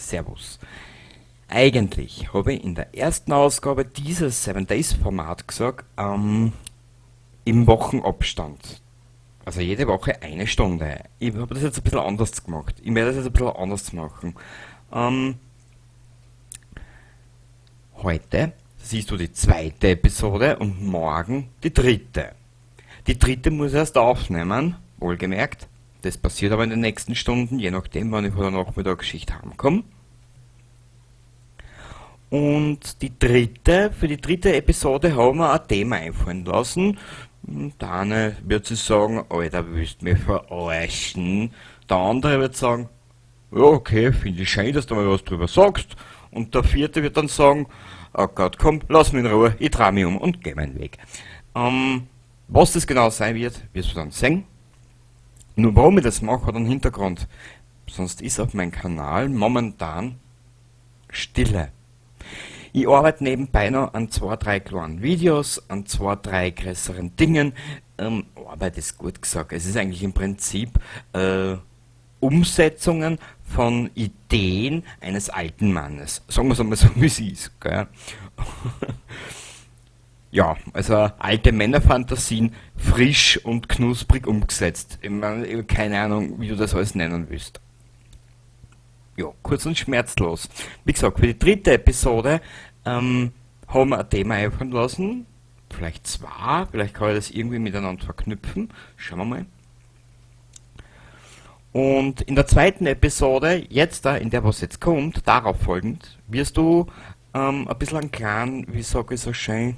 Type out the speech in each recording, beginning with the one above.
Servus. Eigentlich habe ich in der ersten Ausgabe dieses 7 Days Format gesagt, im Wochenabstand. Also jede Woche eine Stunde. Ich habe das jetzt ein bisschen anders gemacht. Ich werde das jetzt ein bisschen anders machen. Ähm, Heute siehst du die zweite Episode und morgen die dritte. Die dritte muss ich erst aufnehmen, wohlgemerkt. Das passiert aber in den nächsten Stunden, je nachdem, wann ich von der Nachmittagsgeschichte heimkomme. Und für die dritte Episode haben wir ein Thema einfallen lassen. Der eine wird sich sagen, Alter, willst du mich verarschen? Der andere wird sagen, ja, okay, finde ich schön, dass du mal was drüber sagst. Und der vierte wird dann sagen, oh Gott, komm, lass mich in Ruhe, ich drehe mich um und gehe meinen Weg. Was das genau sein wird, wirst du dann sehen. Nur warum ich das mache, hat einen Hintergrund. Sonst ist auf meinem Kanal momentan Stille. Ich arbeite nebenbei noch an 2, 3 kleinen Videos, an 2, 3 größeren Dingen. Arbeit ist gut gesagt. Es ist eigentlich im Prinzip Umsetzungen von Ideen eines alten Mannes. Sagen wir es einmal so, wie es ist. Gell? Ja, also alte Männerfantasien frisch und knusprig umgesetzt. Ich meine, keine Ahnung, wie du das alles nennen willst. Ja, kurz und schmerzlos. Wie gesagt, für die dritte Episode haben wir ein Thema einfallen lassen. Vielleicht zwei, vielleicht kann ich das irgendwie miteinander verknüpfen. Schauen wir mal. Und in der zweiten Episode, jetzt da, in der was jetzt kommt, darauf folgend, wirst du ein bisschen einen kleinen, wie sage ich so schön,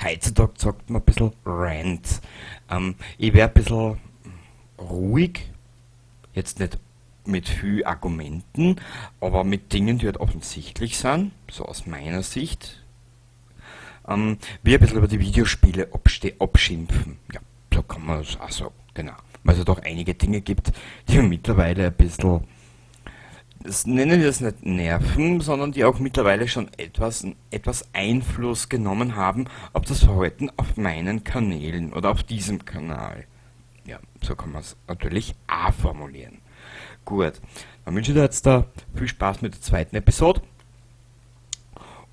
heutzutage sagt man ein bisschen Rant. Ich werde ein bisschen ruhig, jetzt nicht mit viel Argumenten, aber mit Dingen, die halt offensichtlich sind, so aus meiner Sicht, wir ein bisschen über die Videospiele abschimpfen. Ja, so kann man das auch sagen, genau. Weil es ja doch einige Dinge gibt, die mittlerweile ein bisschen, das nennen wir das nicht nerven, sondern die auch mittlerweile schon etwas Einfluss genommen haben auf das Verhalten auf meinen Kanälen oder auf diesem Kanal. Ja, so kann man es natürlich auch formulieren. Gut, dann wünsche ich dir jetzt da viel Spaß mit der zweiten Episode.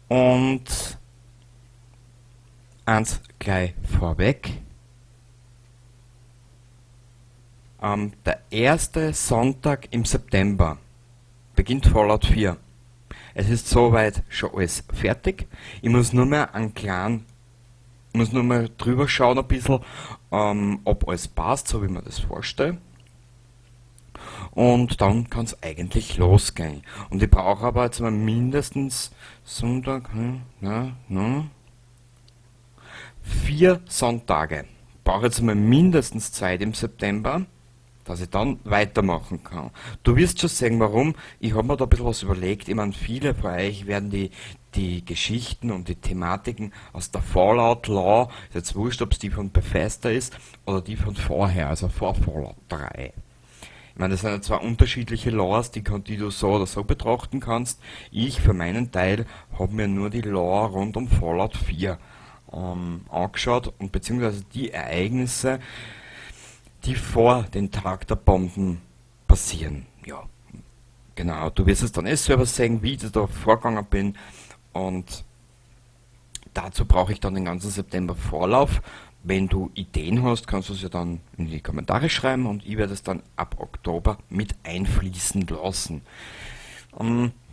Und eins gleich vorweg. Der erste Sonntag im September beginnt Fallout 4. Es ist soweit schon alles fertig. Ich muss nur mehr drüber schauen ein bisschen, ob alles passt, so wie man das vorstellt. Und dann kann es eigentlich losgehen. Und ich brauche aber jetzt mal mindestens Sonntag, 4 Sonntage. Ich brauche jetzt mal mindestens Zeit im September, dass ich dann weitermachen kann. Du wirst schon sehen, warum. Ich habe mir da ein bisschen was überlegt. Ich meine, viele von euch werden die Geschichten und die Thematiken aus der Fallout Law, ist jetzt wurscht, ob es die von Bethesda ist oder die von vorher, also vor Fallout 3. Ich meine, das sind ja zwei unterschiedliche Laws, die du so oder so betrachten kannst. Ich für meinen Teil habe mir nur die Law rund um Fallout 4 angeschaut und beziehungsweise die Ereignisse, die vor den Tag der Bomben passieren. Ja, genau. Du wirst es dann selber sehen, wie ich da vorgegangen bin. Und dazu brauche ich dann den ganzen September Vorlauf. Wenn du Ideen hast, kannst du es ja dann in die Kommentare schreiben und ich werde es dann ab Oktober mit einfließen lassen.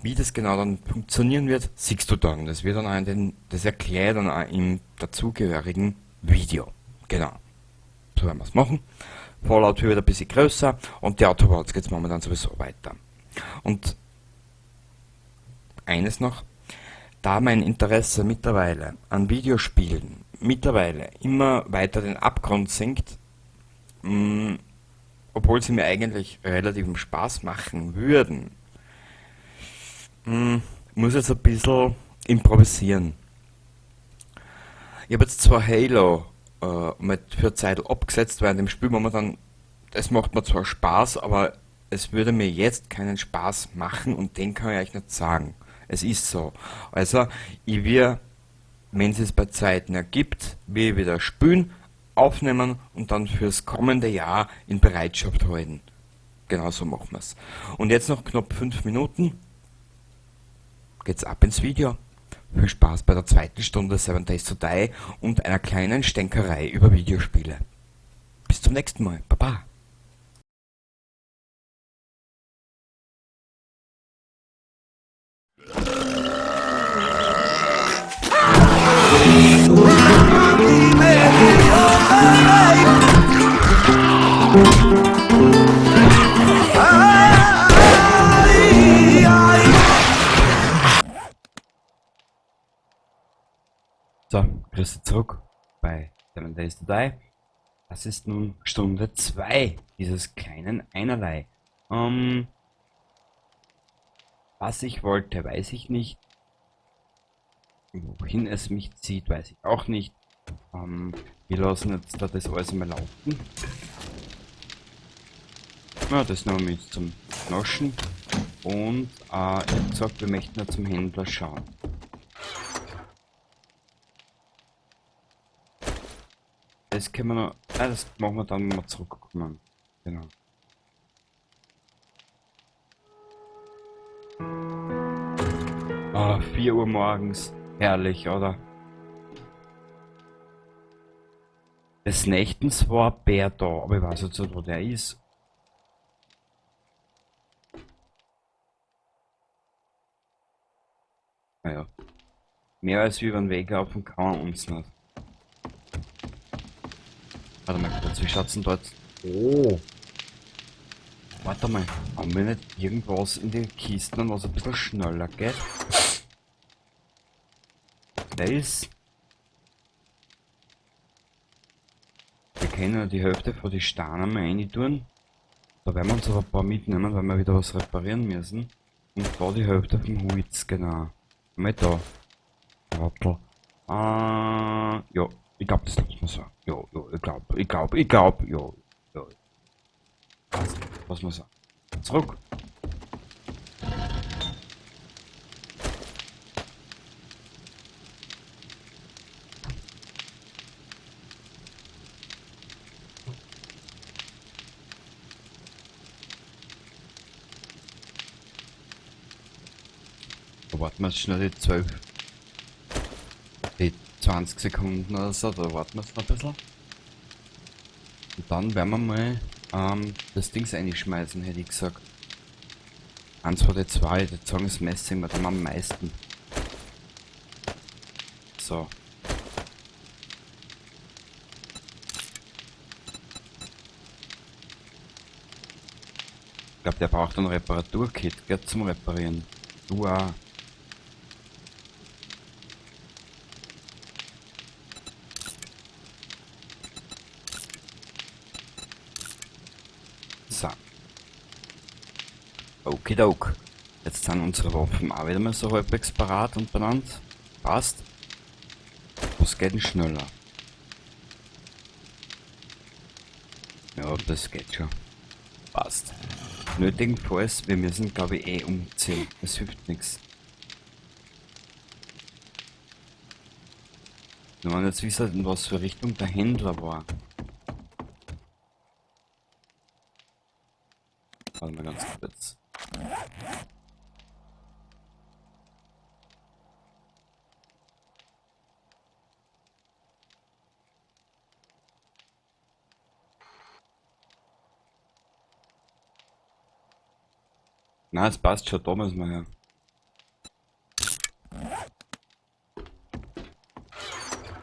Wie das genau dann funktionieren wird, siehst du dann. Das wird dann auch das erkläre ich dann auch im dazugehörigen Video. Genau. So werden wir es machen. Fallout wird ein bisschen größer und die Outer Worlds geht es momentan sowieso weiter. Und eines noch, da mein Interesse mittlerweile an Videospielen mittlerweile immer weiter den Abgrund sinkt, obwohl sie mir eigentlich relativen Spaß machen würden, muss jetzt ein bisschen improvisieren. Ich habe jetzt zwar Halo für Zeit abgesetzt, weil in dem Spiel momentan, es macht mir zwar Spaß, aber es würde mir jetzt keinen Spaß machen und den kann ich euch nicht sagen. Es ist so. Also, ich will, wenn es bei Zeiten ergibt, will ich wieder spielen, aufnehmen und dann fürs kommende Jahr in Bereitschaft halten. Genau so machen wir es. Und jetzt noch knapp 5 Minuten geht's ab ins Video. Viel Spaß bei der zweiten Stunde 7 Days to Die und einer kleinen Stänkerei über Videospiele. Bis zum nächsten Mal. Baba. So, grüß dich zurück bei 7 Days to Die. Das ist nun Stunde 2 dieses kleinen Einerlei. Was ich wollte, weiß ich nicht. Wohin es mich zieht, weiß ich auch nicht. Wir lassen jetzt da das alles mal laufen. Ja, das nehmen wir jetzt zum Naschen. Und ich habe gesagt, wir möchten ja zum Händler schauen. Das können wir noch. Das machen wir dann, wenn wir zurückkommen. Genau. Ah, 4 Uhr morgens. Herrlich, oder? Des Nächtens war ein Bär da, aber ich weiß jetzt nicht, wo der ist. Naja. Mehr als wir über den Weg laufen kann man uns nicht. Warte mal kurz, wie schaut's denn dort? Oh! Warte mal, haben wir nicht irgendwas in den Kisten, was ein bisschen schneller geht? Der ist. Wir können ja die Hälfte von den Steinen mal rein tun. Da werden wir uns aber ein paar mitnehmen, weil wir wieder was reparieren müssen. Und da die Hälfte vom Holz, genau. Mal da. Rattel. Ja, ich glaube, das lassen wir so. Ja, ich glaube, ja. Passt, lassen wir so. Zurück. Da warten wir jetzt schnell die 12. Die 20 Sekunden oder so, da warten wir jetzt noch ein bisschen. Und dann werden wir mal das Ding einschmeißen, hätte ich gesagt. Eins von den zwei, die sagen das Messing, wir dann am meisten. So. Ich glaube, der braucht ein Reparaturkit, gell, zum Reparieren. Du auch. So. Okidok. Jetzt sind unsere Waffen auch wieder mal so halbwegs parat und benannt. Passt. Was geht denn schneller? Ja, das geht schon. Passt. Nötigenfalls, wir müssen glaube ich umziehen. Das hilft nichts. Wenn man jetzt wissen, in was für Richtung der Händler war. Warte mal ganz kurz. Na, es passt schon, da müssen wir her.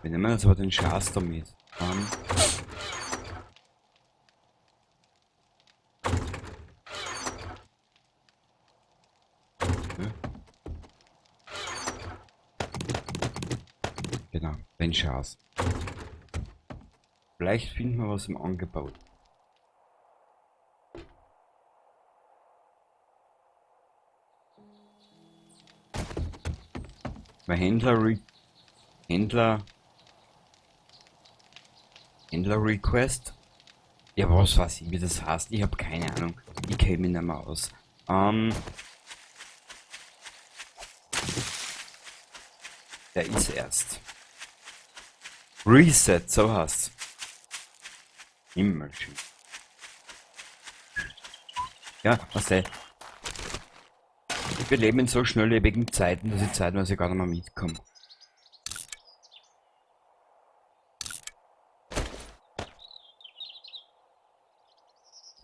Wir nehmen jetzt aber den Schaß damit. Genau, den Schaß. Vielleicht finden wir was im Angebot. Bei Händler Request. Ja, was weiß ich, wie das heißt. Ich habe keine Ahnung. Ich kenne mich nicht mehr aus. Der ist erst. Reset, so heißt's. Himmelschön. Ja, was Wir leben in so schnelllebigen Zeiten, dass ich zeitweise gar nicht mehr mitkomme.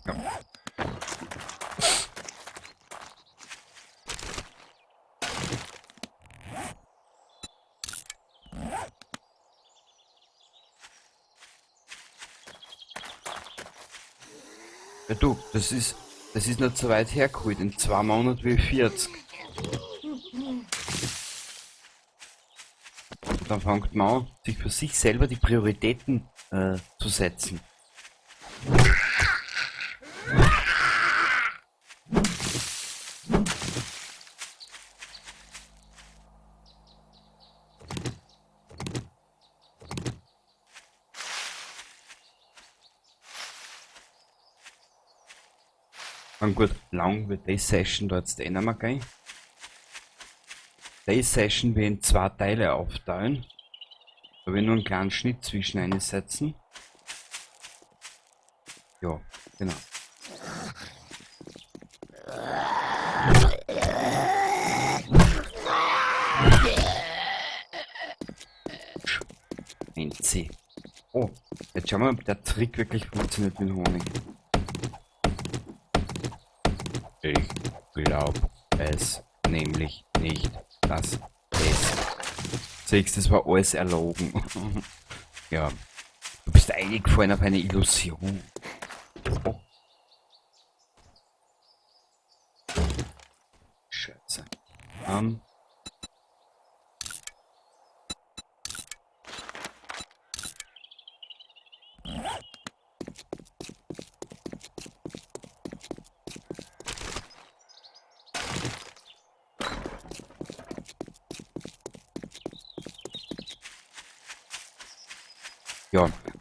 Ja. Ja du, das ist nicht so weit hergeholt. In 2 Monaten will ich 40. Und dann fängt man an, sich für sich selber die Prioritäten zu setzen. Und gut, lang wird die Session da jetzt eh nicht mehr gehen. Die Session wir in 2 Teile aufteilen. Da will ich nur einen kleinen Schnitt zwischen einsetzen. Ja, genau. NC. Oh, jetzt schauen wir, ob der Trick wirklich funktioniert mit Honig. Ich glaube es nämlich nicht, dass es. Siehst, das war alles erlogen. Ja, du bist eingefallen auf eine Illusion. Oh. Scheiße.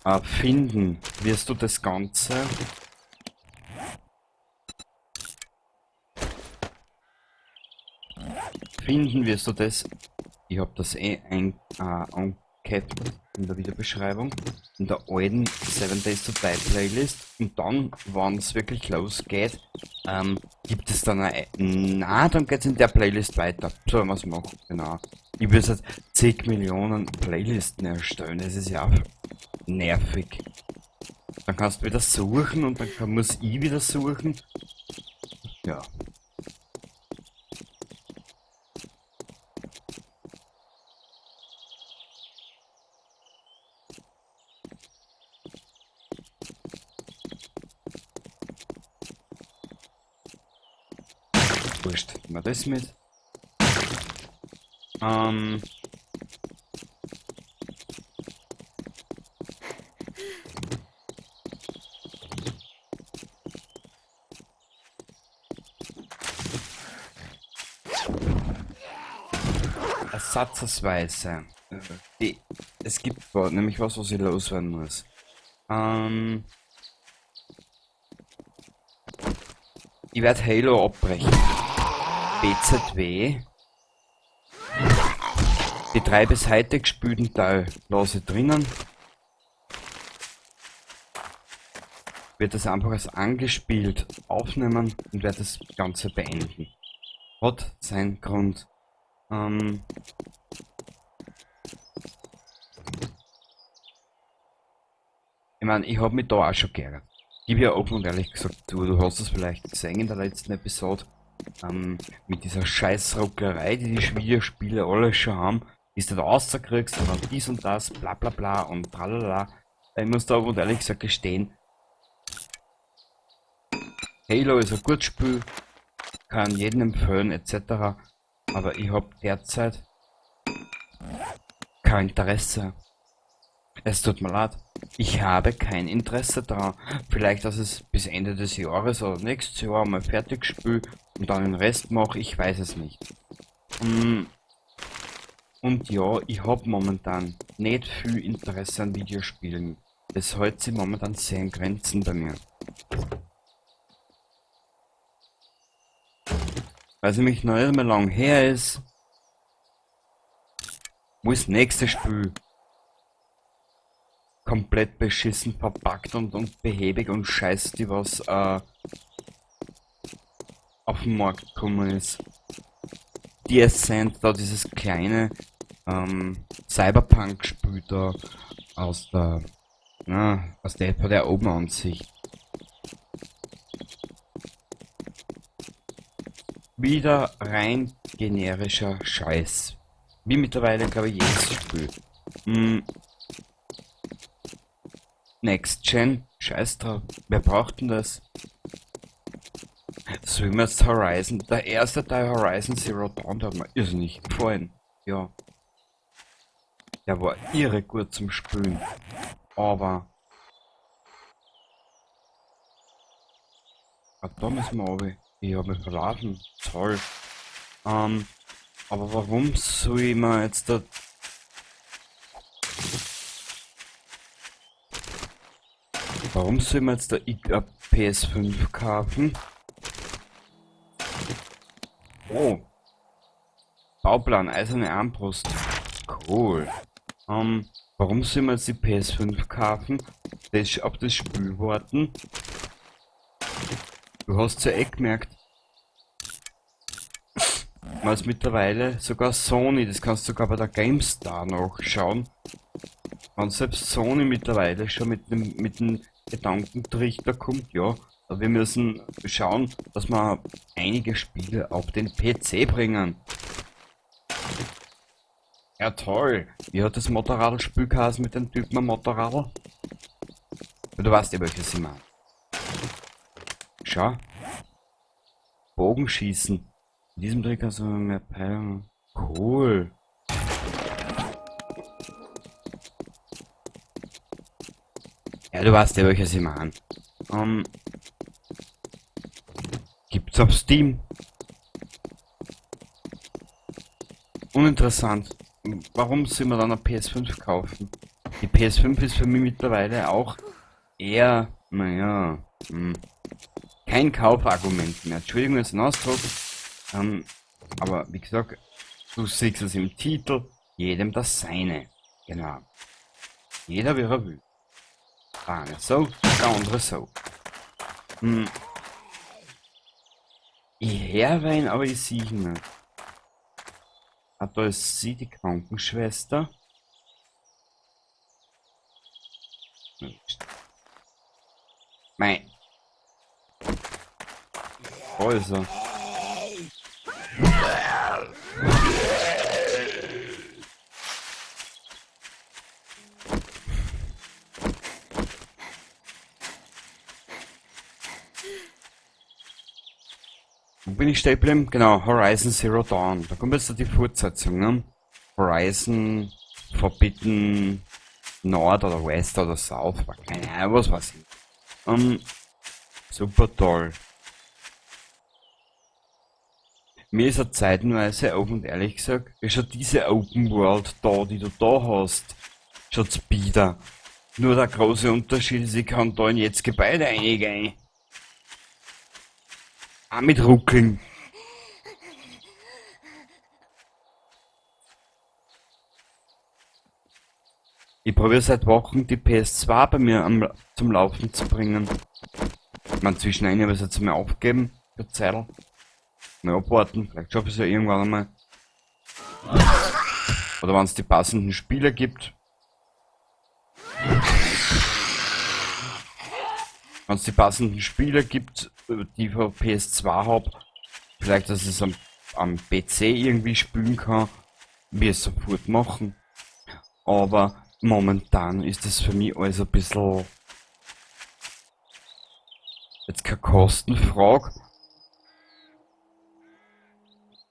Ja, finden wirst du das Ganze. Finden wirst du das. Ich habe das eh angehabt in der Videobeschreibung. In der alten 7 Days to Die Playlist. Und dann, wenn es wirklich losgeht, gibt es dann eine. Na, dann geht es in der Playlist weiter. So, was machen, genau. Ich will jetzt 10 Millionen Playlisten erstellen. Das ist ja nervig. Dann kannst du wieder suchen und dann muss ich wieder suchen. Ja. Wurscht, nehmen wir das mit. Ersatzweise. Es gibt nämlich was ich loswerden muss. Ich werde Halo abbrechen. BZW. Die 3 bis heute gespielten Teil lasse ich drinnen. Wird das einfach als angespielt aufnehmen und werde das Ganze beenden. Hat seinen Grund. Ich meine, ich habe mich da auch schon geärgert. Gib ja offen und ehrlich gesagt zu, du hast es vielleicht gesehen in der letzten Episode, mit dieser Scheißruckerei, die Videospiele alle schon haben, bis du da rauskriegst und dann dies und das, bla bla bla und tralala. Ich muss da offen und ehrlich gesagt gestehen, Halo ist ein gutes Spiel, kann jedem empfehlen etc. Aber ich habe derzeit kein Interesse. Es tut mir leid. Ich habe kein Interesse daran. Vielleicht, dass es bis Ende des Jahres oder nächstes Jahr mal fertig spiele und dann den Rest mache, ich weiß es nicht. Und ja, ich habe momentan nicht viel Interesse an Videospielen. Es hält sich momentan sehr in Grenzen bei mir. Weil es nämlich noch nicht mehr lang her ist, wo das nächste Spiel komplett beschissen verpackt und behäbig und scheiß die was auf den Markt gekommen ist. die Ascent, da dieses kleine Cyberpunk-Spiel da aus der, aus der Obenansicht. Wieder rein generischer Scheiß. Wie mittlerweile, glaube ich, jedes Spiel. Mm, Next Gen, scheiß drauf. Wer braucht denn das? So wie jetzt Horizon, der erste Teil Horizon Zero Dawn, der hat mir irrsinnig gefallen. Ja, der war irre gut zum Spielen. Aber, da müssen wir runter. Ich habe mich verlaufen. Toll. Aber warum soll ich mir jetzt da... Warum soll ich mir jetzt da eine PS5 kaufen? Oh, Bauplan, eiserne Armbrust. Cool. Warum soll man jetzt die PS5 kaufen? Das, auf das Spiel warten? Du hast ja eh gemerkt, man ist mittlerweile sogar Sony, das kannst du sogar bei der GameStar nachschauen. Wenn selbst Sony mittlerweile schon mit dem Gedankentrichter kommt, ja, wir müssen schauen, dass wir einige Spiele auf den PC bringen. Ja toll. Wie hat das Motorradspiel geheißen mit dem Typen am Motorrad? Du weißt ja, welches ich meine. Schau. Bogenschießen. In diesem Trick hast du mehr Peilung. Cool. Ja, du weißt ja, welches ich meine. Gibt's auf Steam. Uninteressant. Warum soll man dann eine PS5 kaufen? Die PS5 ist für mich mittlerweile auch eher, naja, kein Kaufargument mehr. Entschuldigung jetzt den Ausdruck. Aber wie gesagt, du siehst es im Titel, jedem das Seine. Genau. Jeder wie er will. Der eine so, der andere so. Ich höre ihn, aber ich sehe ihn nicht. Ah, da ist sie, die Krankenschwester. Mein. Wo ist er? Wo bin ich stehen geblieben? Genau, Horizon Zero Dawn. Da kommt jetzt die Fortsetzung, ne? Horizon Forbidden Nord oder West oder South, keine Ahnung, was weiß ich. Super toll. Mir ist er zeitenweise auch und ehrlich gesagt, ist schon diese Open World da, die du da hast, schon bieder. Nur der große Unterschied ist, ich kann da in jetzt Gebäude reingehen. Auch mit Ruckeln. Ich probiere seit Wochen die PS2 bei mir zum Laufen zu bringen. Ich meine, zwischen eine habe ich es jetzt mal aufgeben, für Zeit. Mal abwarten, vielleicht schaffe ich es ja irgendwann einmal. Oder wenn es die passenden Spiele gibt. Wenn es die passenden Spiele gibt, die ich für PS2 habe, vielleicht, dass ich es am PC irgendwie spielen kann, wir es sofort machen. Aber momentan ist das für mich alles ein bisschen jetzt keine Kostenfrage,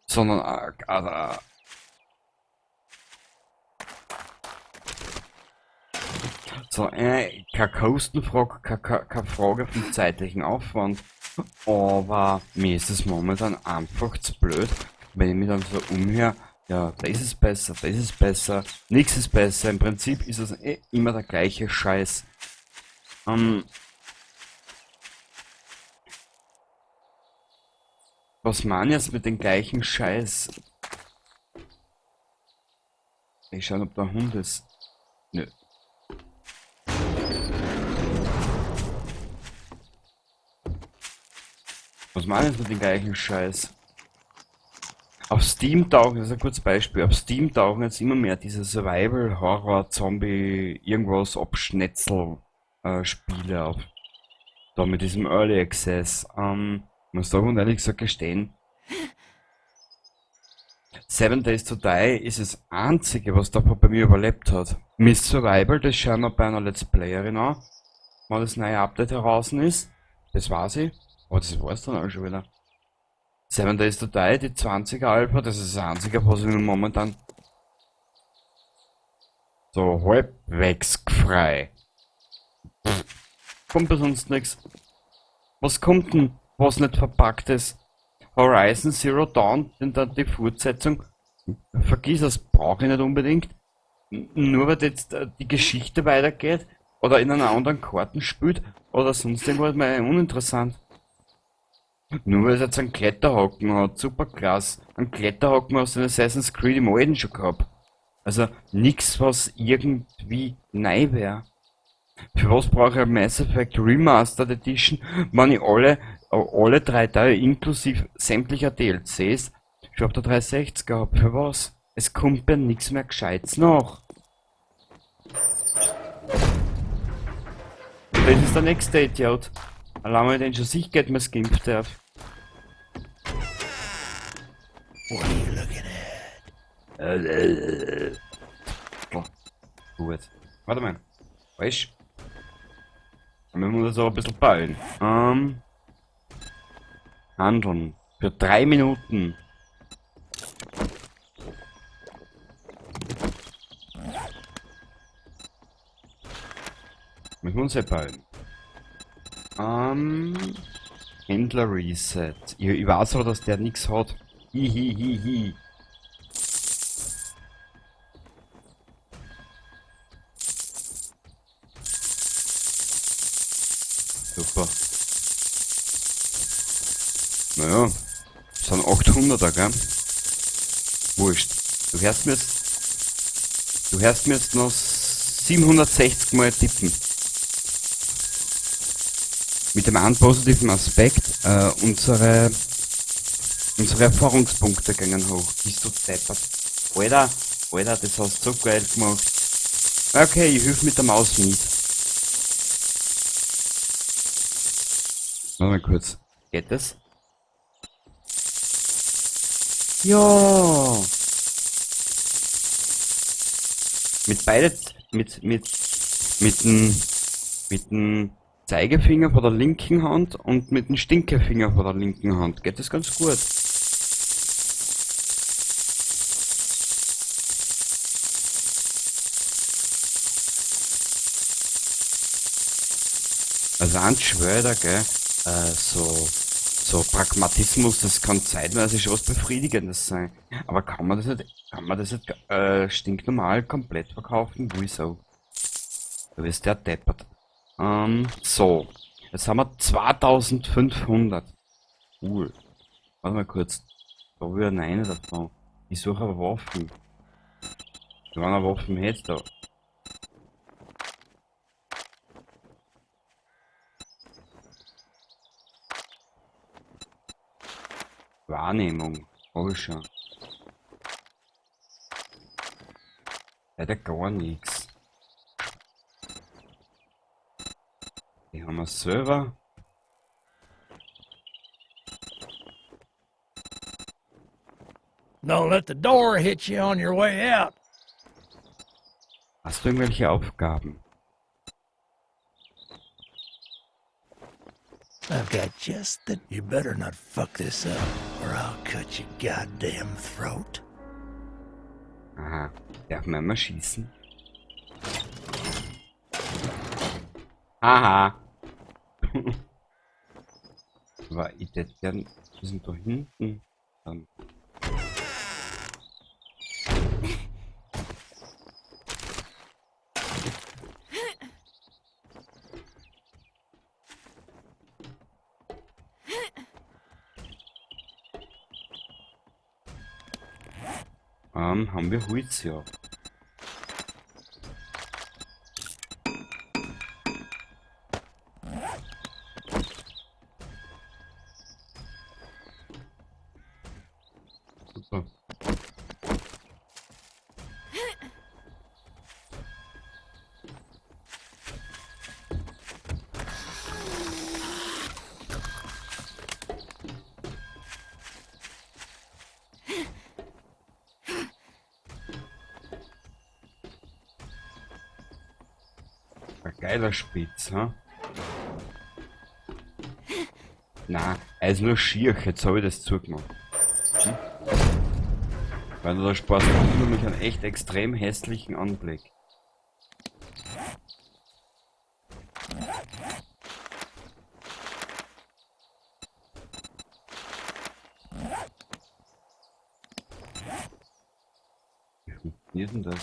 sondern keine Kostenfrage, keine Frage vom zeitlichen Aufwand. Aber mir ist es momentan einfach zu blöd, wenn ich mich dann so umhöre, ja, das ist besser, nichts ist besser. Im Prinzip ist es immer der gleiche Scheiß. Was man jetzt mit dem gleichen Scheiß? Ich schau, ob der Hund ist. Nö. Was man jetzt mit dem gleichen Scheiß? Auf Steam tauchen, das ist ein gutes Beispiel, auf Steam tauchen jetzt immer mehr diese Survival, Horror, Zombie, irgendwas, Abschnetzel Spiele auf. Da mit diesem Early Access. Muss sagen und ehrlich gesagt gestehen, Seven Days to Die ist das einzige, was da bei mir überlebt hat. Miss Survival, das schauen wir bei einer Let's Playerin an, wenn das neue Update heraus ist. Das war sie. Aber das war's dann auch schon wieder. Seven Days to Die, die 20er Alpha, das ist das einzige, was ich mir momentan so halbwegs frei. Kommt bei sonst nichts. Was kommt denn, was nicht verpackt ist? Horizon Zero Dawn, denn dann die Fortsetzung. Vergiss es, brauche ich nicht unbedingt. Nur weil jetzt die Geschichte weitergeht oder in einer anderen Karten spielt oder sonst irgendwas mal uninteressant. Nur weil es jetzt einen Kletterhaken hat, super klasse. Einen Kletterhaken aus den Assassin's Creed im Alten schon gehabt. Also nix, was irgendwie neu wäre. Für was brauche ich ein Mass Effect Remastered Edition, wenn ich alle drei Teile inklusive sämtlicher DLCs schon auf der 360 gehabt? Für was? Es kommt mir nichts mehr Gescheites nach. Das ist der nächste Idiot. Allein wenn ich den schon sicher geht, mir skimpfen darf. What are you looking at? Gut. Warte mal. Weißt du? Wir müssen das auch ein bisschen ballen. Handeln. Für 3 Minuten. Müssen wir uns ja ballen. Händler Reset. Ich weiß aber, dass der nichts hat. Hihihihi. Super. Naja, das sind 800er, gell? Wurscht. Du hörst mir jetzt noch 760 Mal tippen. Mit dem einen positiven Aspekt, unsere Erfahrungspunkte gingen hoch. Bist du deppert? Alter, das hast du so geil gemacht. Okay, ich hilf mit der Maus mit. Warte mal kurz. Geht das? Ja. Mit dem Zeigefinger von der linken Hand und mit dem Stinkefinger von der linken Hand geht das ganz gut. Also ein Schwörer, gell, so Pragmatismus, das kann zeitweise schon was Befriedigendes sein. Aber kann man das nicht stinknormal komplett verkaufen? Wieso? Du bist ja deppert. So. Jetzt haben wir 2500. Cool. Warte mal kurz. Da will ich eine davon. Ich suche aber Waffen. Wenn er Waffen hätte da. Wahrnehmung. Hab ich schon. Leider gar nichts. Die haben wir selber. Don't let the door hit you on your way out. Hast du irgendwelche Aufgaben? I've got just the... You better not fuck this up, or I'll cut your goddamn throat. Aha. Darf man immer schießen? Aha. Aber ich hätte gern... Wir sind da hinten. Dann. Haben wir Holz, ja. Super. Geiler Spitz, ha? Na, er ist nur schier, jetzt habe ich das zugemacht. Hm? Weil du da sparst du nämlich einen echt extrem hässlichen Anblick. Wie funktioniert denn das?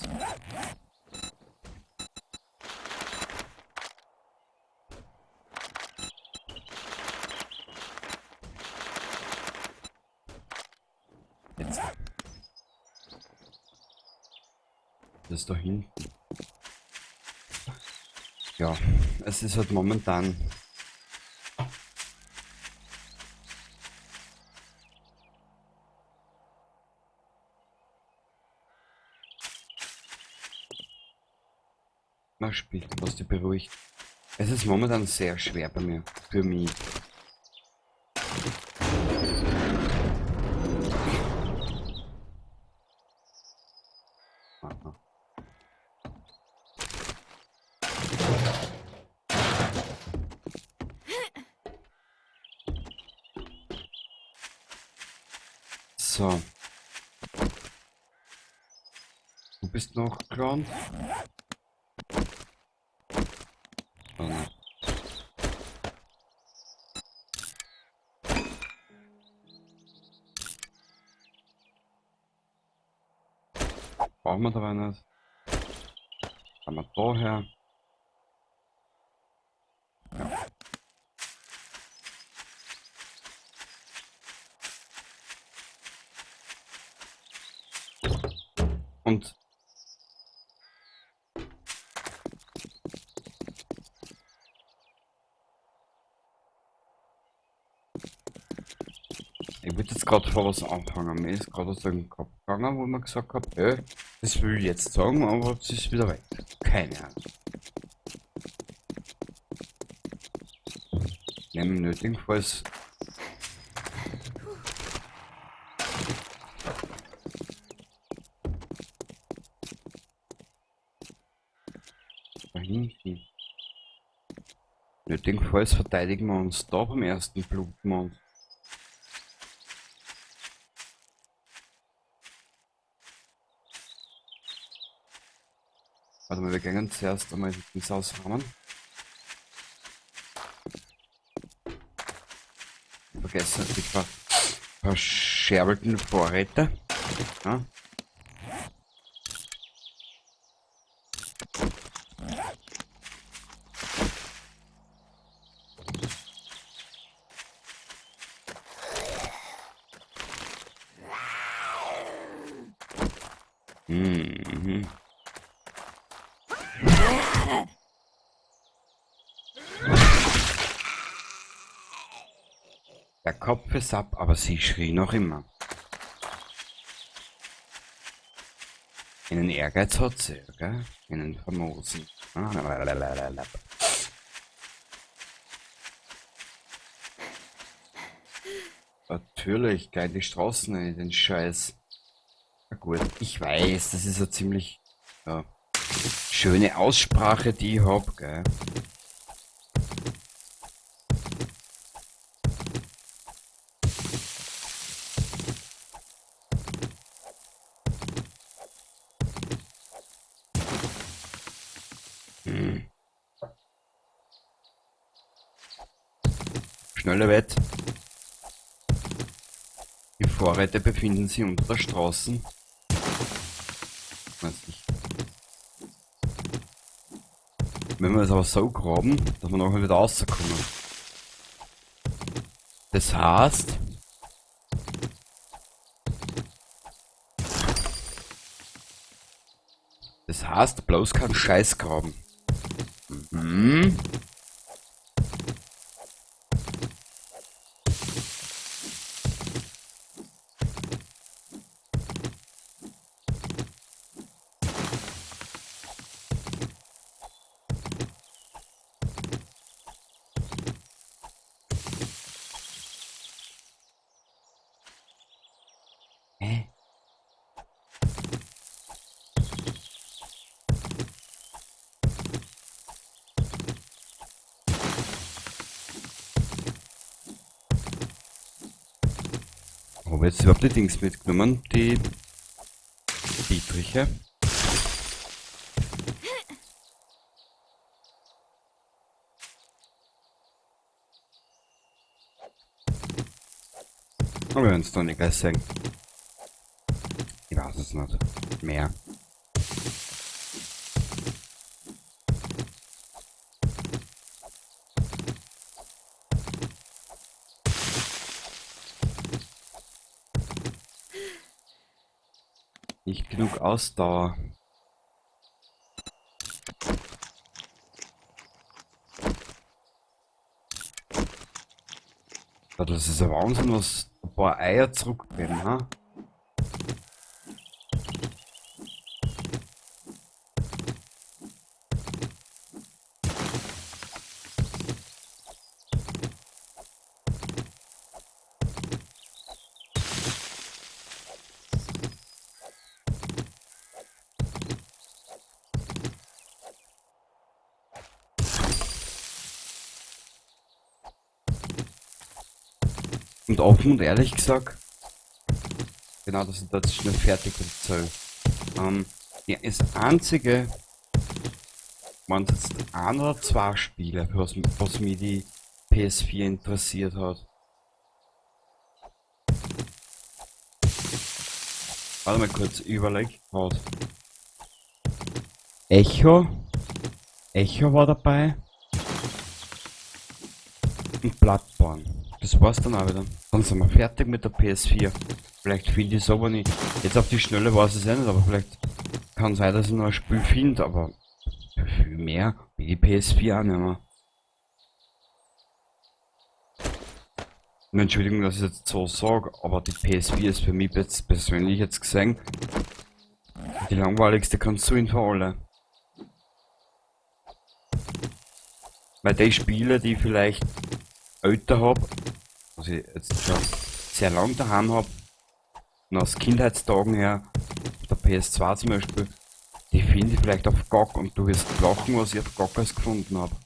Jetzt. Das da hinten. Ja, es ist halt momentan. Na, Spiel, was dich beruhigt. Es ist momentan sehr schwer bei mir. Für mich. Aha. So. Du bist noch Clown? Oh nein. Brauchen wir dabei nicht. Haben wir daher. Ja. Und ich würde jetzt gerade vor was anfangen. Mir ist gerade aus dem Kopf gegangen, wo man gesagt hat, das will ich jetzt sagen, aber es ist wieder weg. Keine Ahnung. Nehmen nötigenfalls. Da hinten. Nötigenfalls verteidigen wir uns da beim ersten Blutmond. Warte mal, wir gehen zuerst einmal ins Ausrahmen. Vergessen die verscherbelten Vorräte. Ja. Mhm. Der Kopf ist ab, aber sie schrie noch immer. Einen Ehrgeiz hat sie, gell? Einen famosen. Natürlich, gleich die Straßen in den Scheiß. Na gut, ich weiß, das ist eine ziemlich schöne Aussprache, die ich hab, gell? Schneller weit. Die Vorräte befinden sich unter der Straße. Weiß nicht. Wenn wir es aber so graben, dass wir nachher wieder rauskommen. Das heißt, bloß kein Scheiß graben. Mhm. Hä? Habe jetzt überhaupt die Dings mitgenommen, die Dietriche. Aber wir werden es doch nicht gleich sehen. Ich weiß es nicht. Mehr. Nicht genug Ausdauer. Ja, das ist ein Wahnsinn, was ein paar Eier zurückgeben, ha? Und offen und ehrlich gesagt, genau, das ist jetzt schnell fertig erzählt. Ja, das einzige, waren jetzt ein oder zwei Spiele, was mich die PS4 interessiert hat. Warte mal kurz, überleg grad. Echo war dabei. Und Bloodborne. Das war's dann auch wieder. Dann sind wir fertig mit der PS4. Vielleicht finde ich es aber nicht. Jetzt auf die Schnelle weiß ich es nicht, aber vielleicht kann sein, dass ich noch ein Spiel finde, aber viel mehr wie die PS4 auch nicht mehr. Und Entschuldigung, dass ich jetzt so sage, aber die PS4 ist für mich jetzt persönlich jetzt gesehen die langweiligste Konsole für alle. Weil die Spiele, die ich vielleicht älter habe, was ich jetzt schon sehr lang daheim habe, noch aus Kindheitstagen her, der PS2 zum Beispiel, die finde ich vielleicht auf GOG und du wirst lachen, was ich auf GOG alles gefunden habe.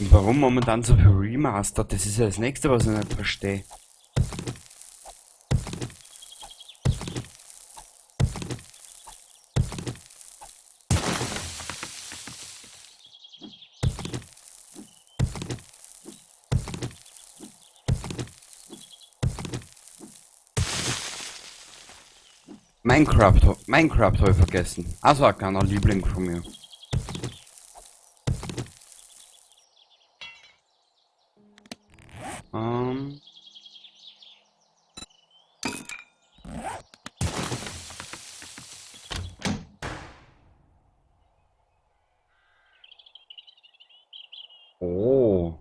Und warum momentan so viel Remaster? Das ist ja das nächste, was ich nicht verstehe. Minecraft habe ich vergessen. Also ein kleiner Liebling von mir. Ähm. Oh.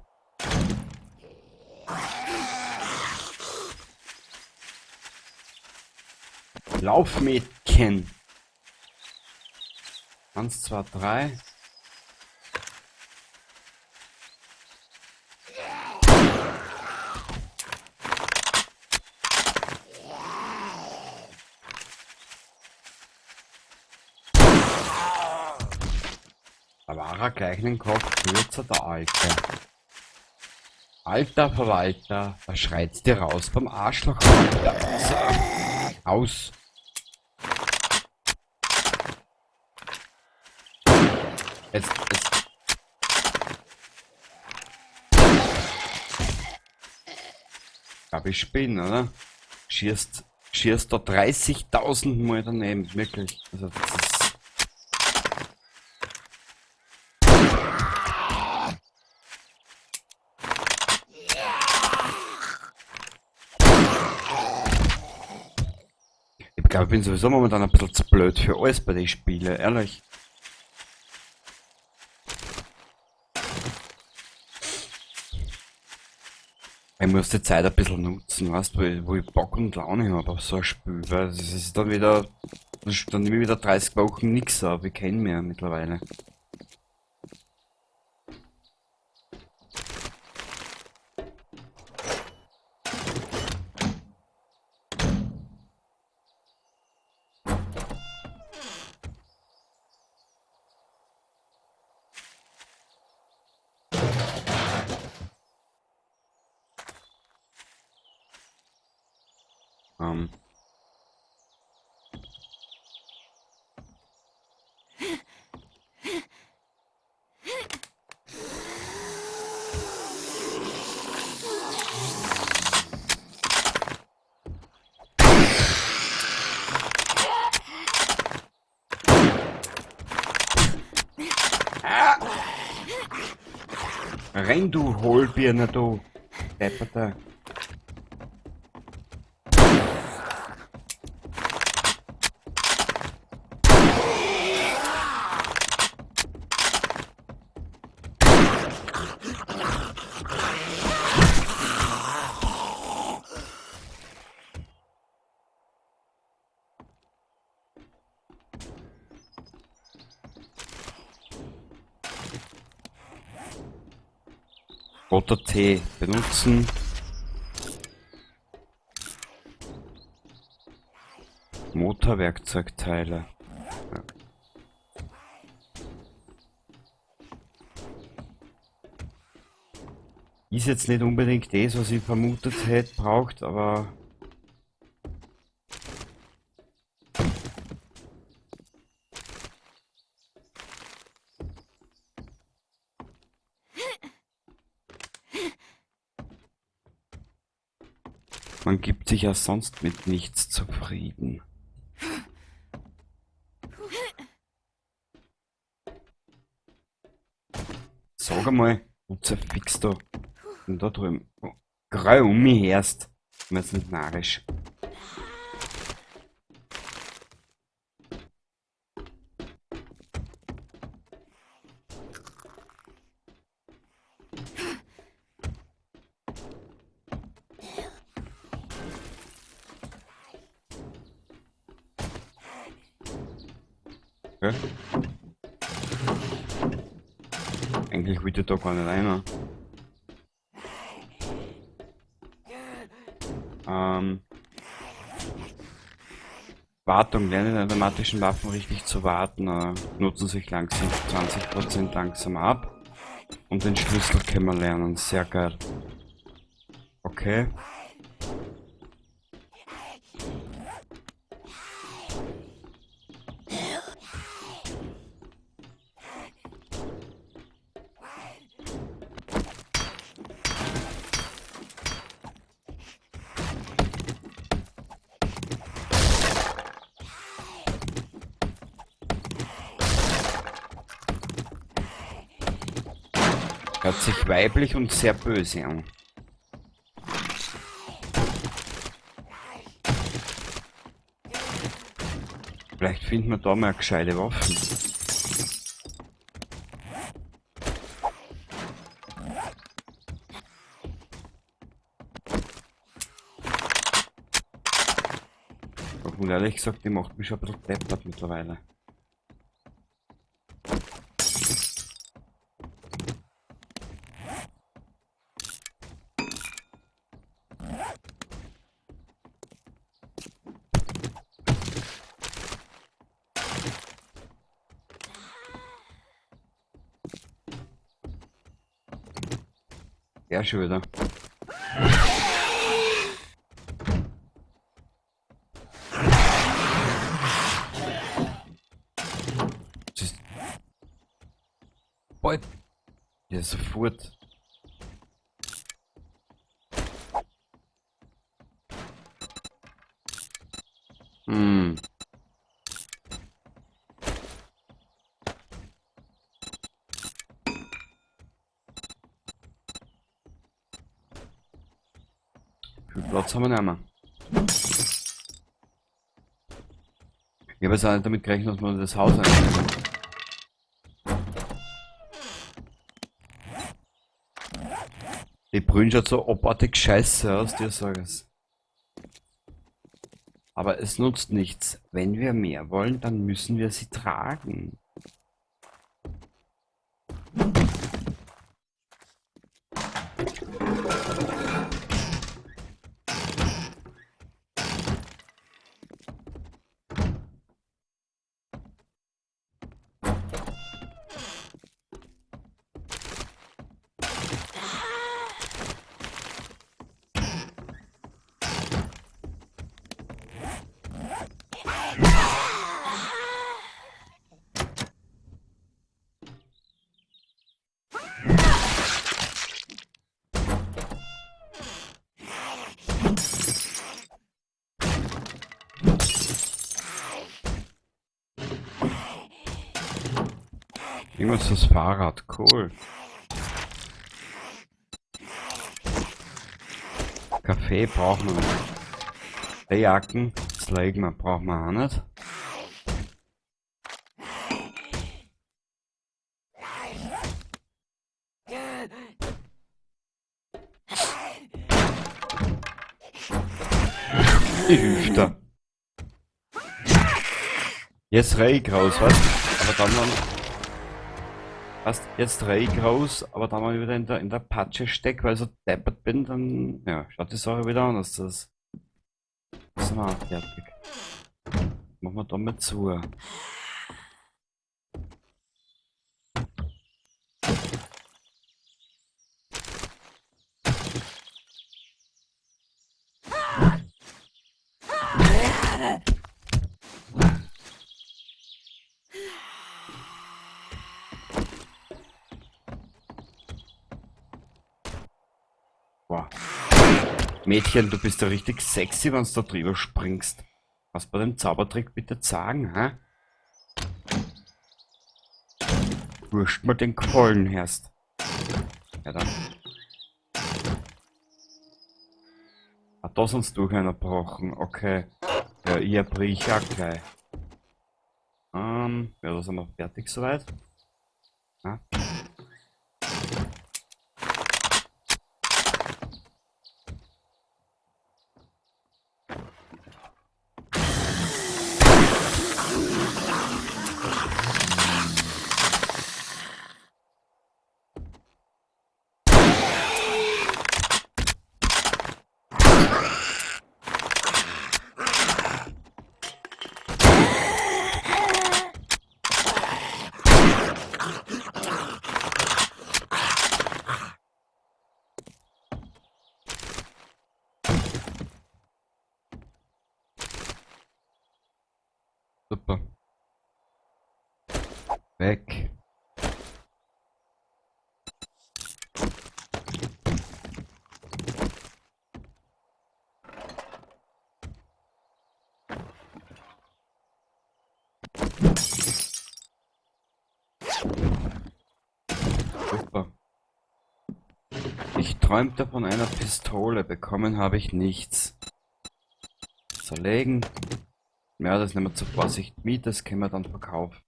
Laufmädchen. 1, 2, 3. Da war er gleich einen Kopf kürzer, der Alte. Alter Verwalter, da schreit's dir raus beim Arschloch. Alter. Aus. Jetzt. Glaub ich spinne, oder? Schierst da 30.000 Mal daneben, wirklich. Also das ist. Ich glaube, ich bin sowieso momentan ein bisschen zu blöd für alles bei den Spielen, ehrlich. Ich muss die Zeit ein bisschen nutzen, weißt du, wo ich Bock und Laune habe auf so ein Spiel, weil es ist dann wieder, dann nehme ich wieder 30 Wochen nix ab, ich kenne mehr mittlerweile. Ähm. Renn, du Hohlbirne, du Depperte. Roter T benutzen. Motorwerkzeugteile. Ja. Ist jetzt nicht unbedingt das, was ich vermutet hätte, braucht, aber... Man gibt sich ja sonst mit nichts zufrieden. Sag einmal, wo zerfickst du? Und da drüben. Oh, grau um mich herst. Mir jetzt nicht narrisch. Ja? Eigentlich will ich da gar nicht rein. Wartung, lernen den automatischen Waffen richtig zu warten, nutzen sich langsam 20% langsamer ab. Und den Schlüssel können wir lernen, sehr geil. Okay. Hört sich weiblich und sehr böse an. Vielleicht finden wir da mal eine gescheite Waffen. Und ehrlich gesagt, die macht mich schon ein bisschen deppert mittlerweile. Ja, schon wieder. Das ist... Bald. Ja, sofort. Hm. Viel Platz haben wir nicht mehr. Ich habe jetzt auch nicht damit gerechnet, dass wir in das Haus einnehmen. Die Brühen schaut so abartig scheiße aus, dir sag ich's. Aber es nutzt nichts. Wenn wir mehr wollen, dann müssen wir sie tragen. Irgendwas fürs Fahrrad, cool. Kaffee brauchen wir nicht. Die Jacken, das legen wir, brauchen wir auch nicht. Die Hüfte. Jetzt reh ich raus, was? Aber dann jetzt reh ich raus, aber dann mal wieder in der Patsche steck, weil ich so deppert bin, dann ja, schaut die Sache wieder anders aus. Das sind wir auch fertig. Machen wir da mal zu. Boah. Mädchen, du bist ja richtig sexy, wenn du da drüber springst. Was bei dem Zaubertrick bitte sagen, hä? Wurscht mal den Gefallen hast. Ja dann. Ah, da sonst durch einer brauchen, okay. Ja, ich erbrich auch gleich. Ja, da sind wir fertig soweit. Ah. Super. Weg. Super. Ich träumte von einer Pistole, bekommen habe ich nichts. Zerlegen. Ja, das nehmen wir zur Vorsicht mit, das können wir dann verkaufen.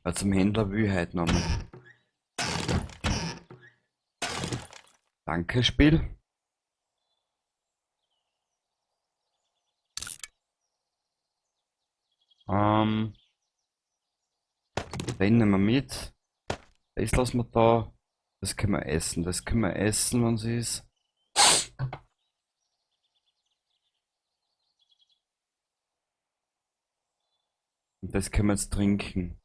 Weil zum Händler will ich heute nochmal. Danke, Spiel. Den nehmen wir mit. Das lassen wir da. Das können wir essen. Das können wir essen, wenn sie ist. Und das können wir jetzt trinken.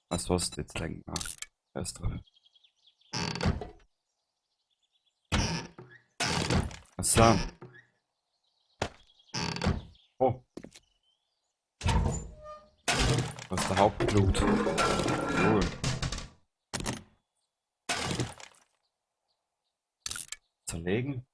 Was war's jetzt lenken? Ah, erst drauf. Achso. Oh. Was ist der Hauptblut? Cool. Zerlegen.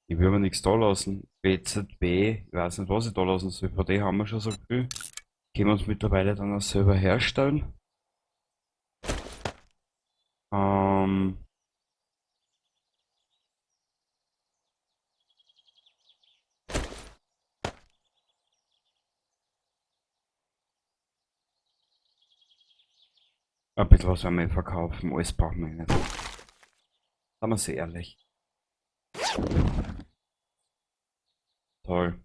Ich will mir nichts da lassen. BZB, ich weiß nicht, was ich da lassen soll. Von dem haben wir schon so viel. Können wir uns mittlerweile dann auch selber herstellen. Ähm. Ein bisschen was werden wir verkaufen. Alles brauchen wir nicht. Sagen wir sie ehrlich. Toll.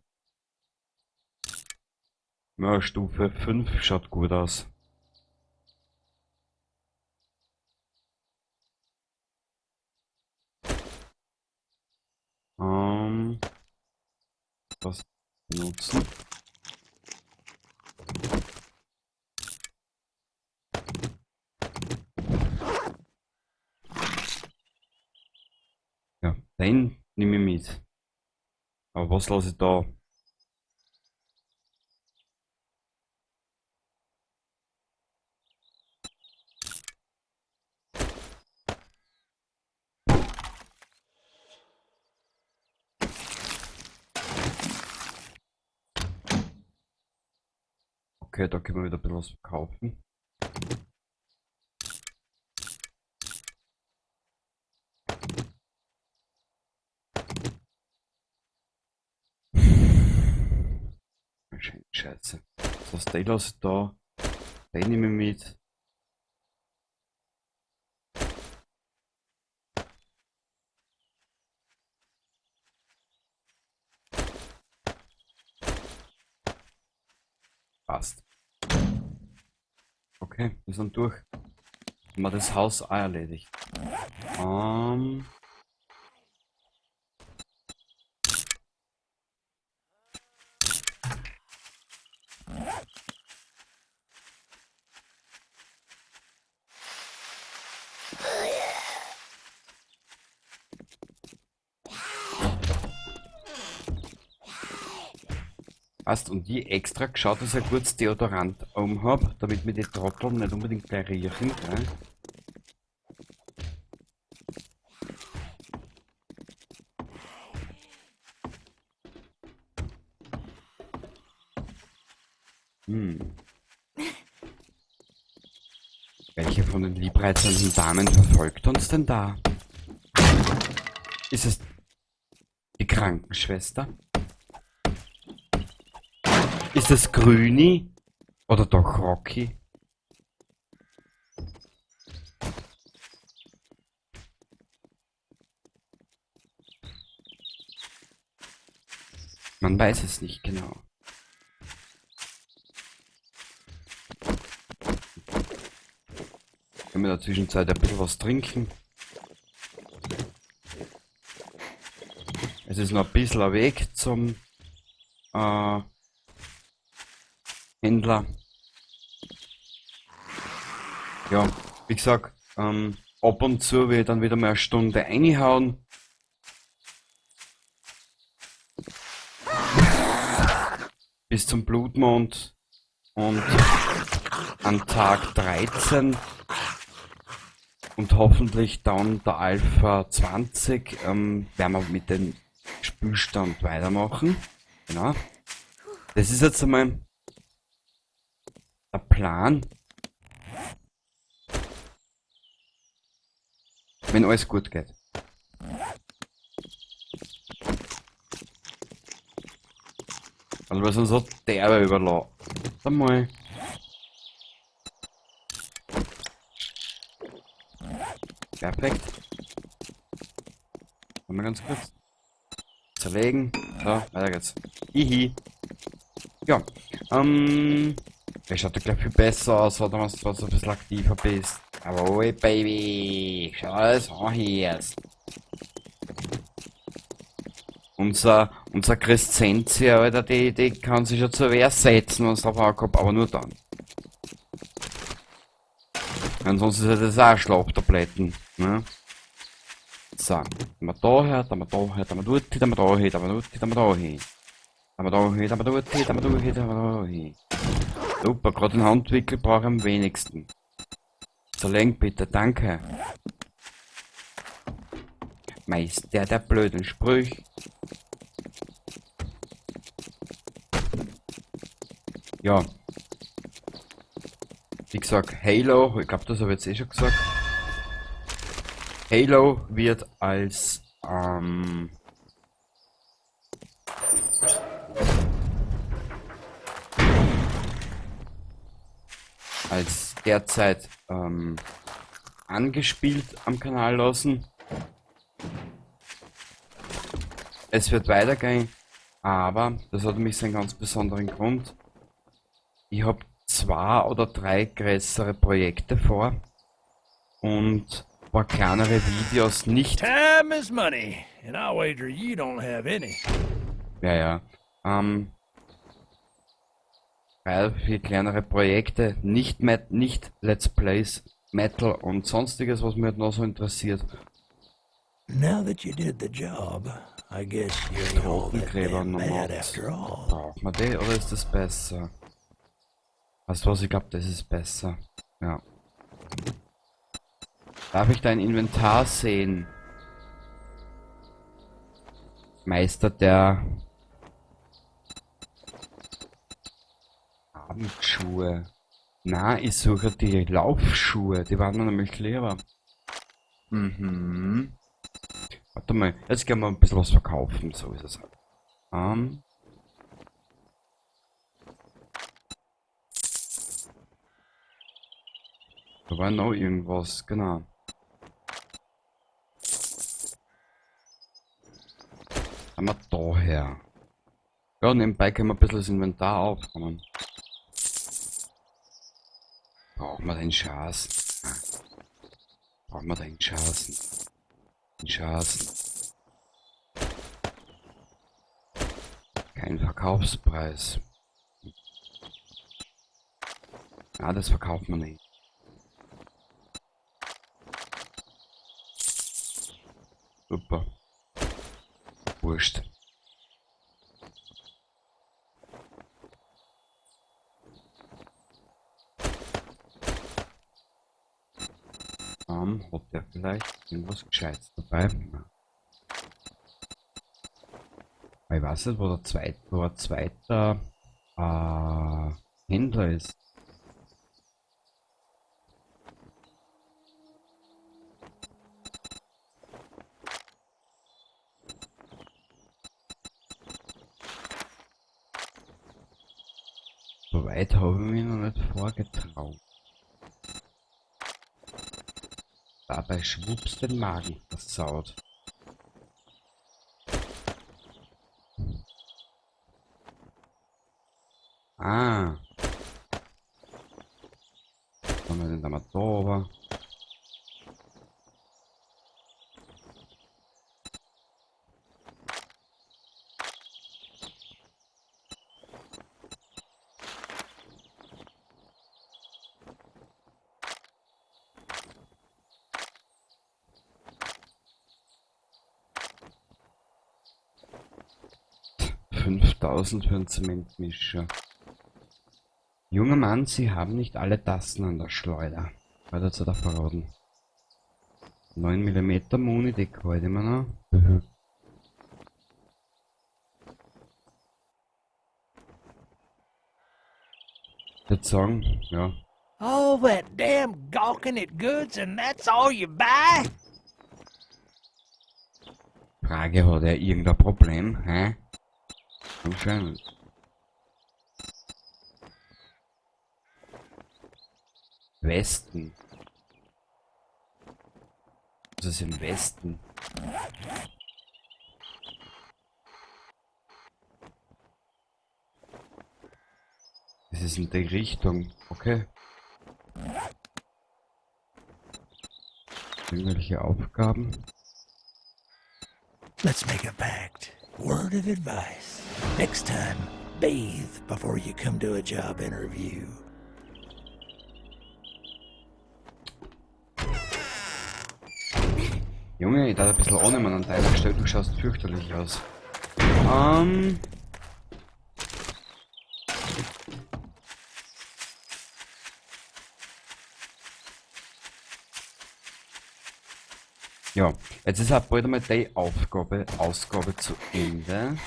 Ja, Stufe 5 schaut gut aus. Was benutzen? Ja, den nehme ich mit. Aber was lasse ich da? Okay, da können wir wieder ein bisschen was verkaufen. Scheiße. Das heißt, die lasse ich da. Den nehme ich mit. Passt. Okay, wir sind durch. Haben wir das Haus auch erledigt. Passt, und die extra geschaut, dass ich ein gutes Deodorant hab, damit mir die Trottel nicht unbedingt gleich riechen, gell? Welche von den liebreizenden Damen verfolgt uns denn da? Ist es die Krankenschwester? Ist es Grüni? Oder doch Rocky? Man weiß es nicht genau. Können wir in der Zwischenzeit ein bisschen was trinken? Es ist noch ein bisschen ein Weg zum Händler. Ja, wie gesagt, ab und zu will ich dann wieder mal eine Stunde reinhauen. Bis zum Blutmond und an Tag 13 und hoffentlich dann der Alpha 20 werden wir mit dem Spielstand weitermachen. Genau. Das ist jetzt einmal der Plan. Wenn alles gut geht. Also was uns hat derbe überlassen. Warte mal. Perfekt. Mal ganz kurz. Zerlegen. So, weiter geht's. Hihi. Ja. Der schaut ja gleich viel besser aus, wenn du ein bisschen aktiver bist. Aber oi, Baby. Schau das an hier. Unser Crescentia, Alter, die kann sich ja zur Wehr setzen, wenn es drauf ankommt, aber nur dann. Ansonsten ist das auch Schlaftabletten, ne? So, dann wir da her, dann wir da her, dann wir dort hin, dann wir da hin, dann wir dort hin, dann wir da hin. Dann wir da hin, dann wir dort hin, dann wir da hin, dann wir da hin. Super, gerade den Handwickel brauche ich am wenigsten. Zerlegen bitte, danke. Meister der blöden Sprüche. Ja. Wie gesagt, Halo, ich glaube, das habe ich jetzt eh schon gesagt. Halo wird als derzeit angespielt am Kanal lassen. Es wird weitergehen, aber das hat mich seinen ganz besonderen Grund. Ich habe 2 oder 3 größere Projekte vor und ein paar kleinere Videos nicht. Time is money, and I'll wager you don't have any. Ja. 3, 4 kleinere Projekte, nicht Let's Plays, Metal und sonstiges, was mich halt noch so interessiert. Now that you did the job, I guess you ain't all that Totengräber damn Nummer bad 8. after all. Braucht man die oder ist das besser? Weißt du was, ich glaube, das ist besser. Ja. Darf ich dein Inventar sehen? Meister der Abendschuhe. Na, ich suche die Laufschuhe. Die waren mir nämlich lieber. Mhm. Warte mal, jetzt können wir ein bisschen was verkaufen. So ist es halt. Da war noch irgendwas, genau. Haben wir daher. Ja, nebenbei können wir ein bisschen das Inventar aufräumen. Brauchen wir den Schaß? Brauchen wir den Schaßen? Den Schaßen. Kein Verkaufspreis. Ah, das verkauft man nicht. Super. Wurscht. Hat der vielleicht irgendwas Gescheites dabei? Nein. Ich weiß nicht, wo der zweite Händler ist. So weit habe ich mich noch nicht vorgetraut. Dabei schwupps den Magen versaut. Ah. Haben wir den da mal drüber. $5.000 für einen Zementmischer. Junger Mann, Sie haben nicht alle Tasten an der Schleuder. Weiter zu der verraten. 9 mm Muni, die heute immer noch. Ich würde sagen, ja. All that damn gawking at goods and that's all you buy? Frage, hat er irgendein Problem, hä? Anscheinend. Westen. Was ist im Westen? Das ist in die Richtung, okay. Irgendwelche Aufgaben? Let's make a pact. Word of advice. Next time, bathe before you come to a job interview. Junge, ich darf ein bisschen annehmen an deiner Stelle, du schaust fürchterlich aus. Ja, jetzt ist auch bald einmal die Ausgabe zu Ende.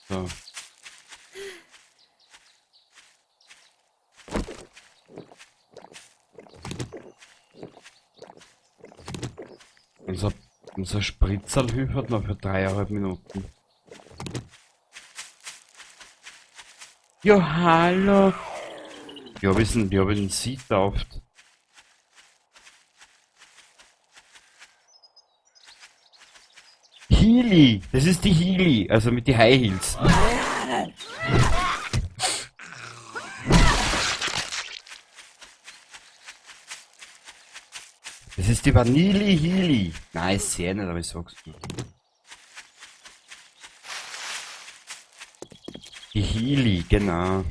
So. Unser Spritzerl hilft noch für 3,5 Minuten. Ja, hallo. Ja, hab ich den Seed tauft. Healy! Das ist die Healy, also mit die High Heels. Das ist die Vanille Healy. Nein, ich sehe nicht, aber ich sag's dir. Die Healy, genau.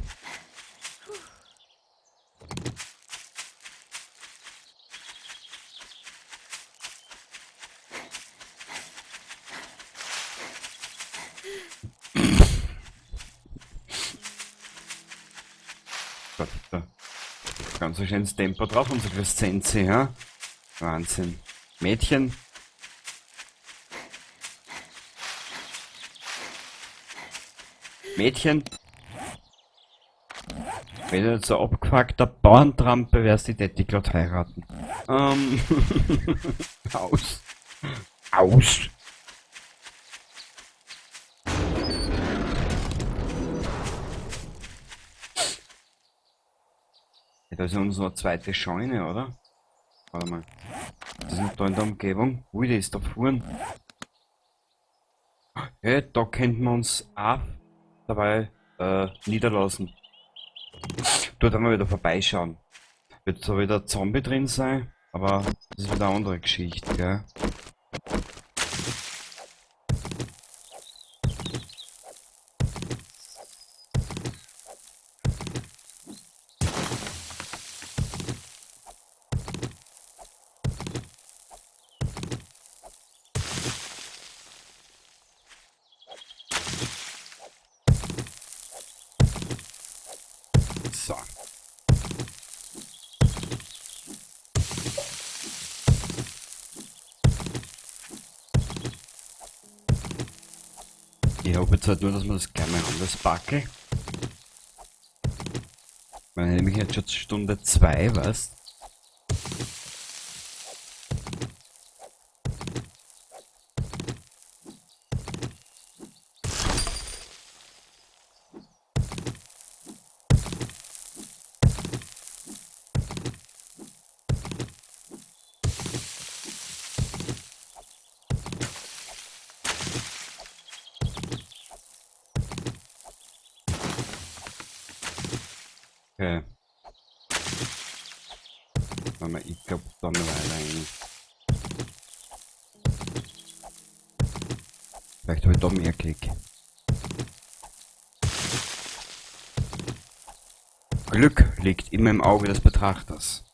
Da, da. Ganz so schönes Tempo drauf, unser Crescenzi, ja? Wahnsinn. Mädchen. Mädchen. Wenn du jetzt so abgefuckter Bauerntrampe wärst, die hätte ich grad heiraten. Aus. Aus. Ja, da ist ja unsere zweite Scheune, oder? Warte mal. Das ist noch da in der Umgebung. Ui, die ist da vorn. Ja, da könnten wir uns auch dabei niederlassen. Dort einmal wieder vorbeischauen. Wird zwar wieder ein Zombie drin sein, aber das ist wieder eine andere Geschichte, gell? So. Ich hoffe jetzt halt nur, dass wir das gleich mal anders packen. Weil nämlich jetzt schon Stunde 2, weißt? Okay. Warte mal, ich glaube da mal weiter rein. Vielleicht habe ich da mehr Klick. Glück liegt immer im Auge des Betrachters.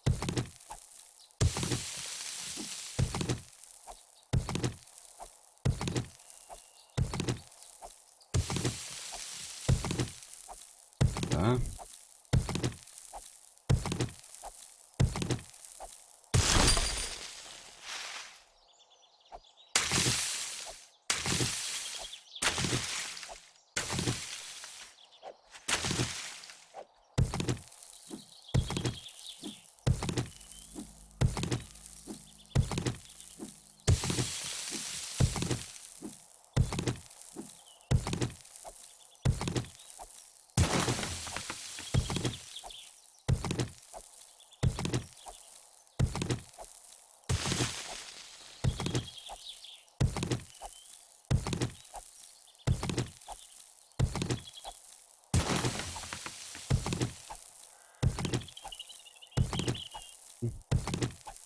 Da.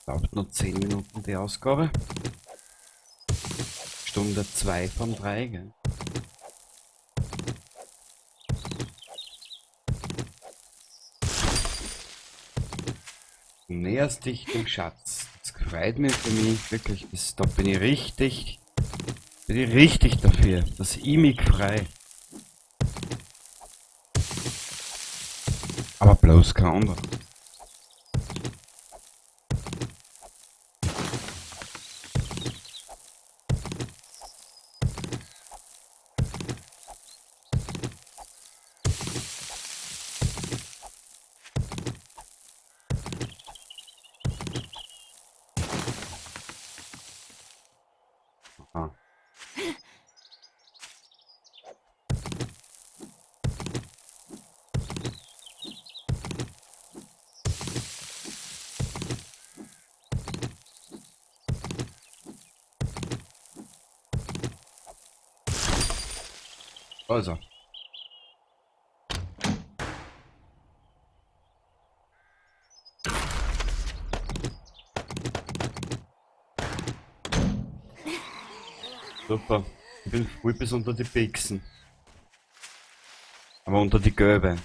Dauert noch 10 Minuten die Ausgabe. Stunde 2 von 3, gell? Du näherst dich dem Schatz. Das freut mich für mich wirklich. Da bin ich richtig dafür. Das ich mich frei. Aber bloß kein anderer. Ah. Also. Super. Ich bin voll bis unter die Pixen. Aber unter die Gelbe.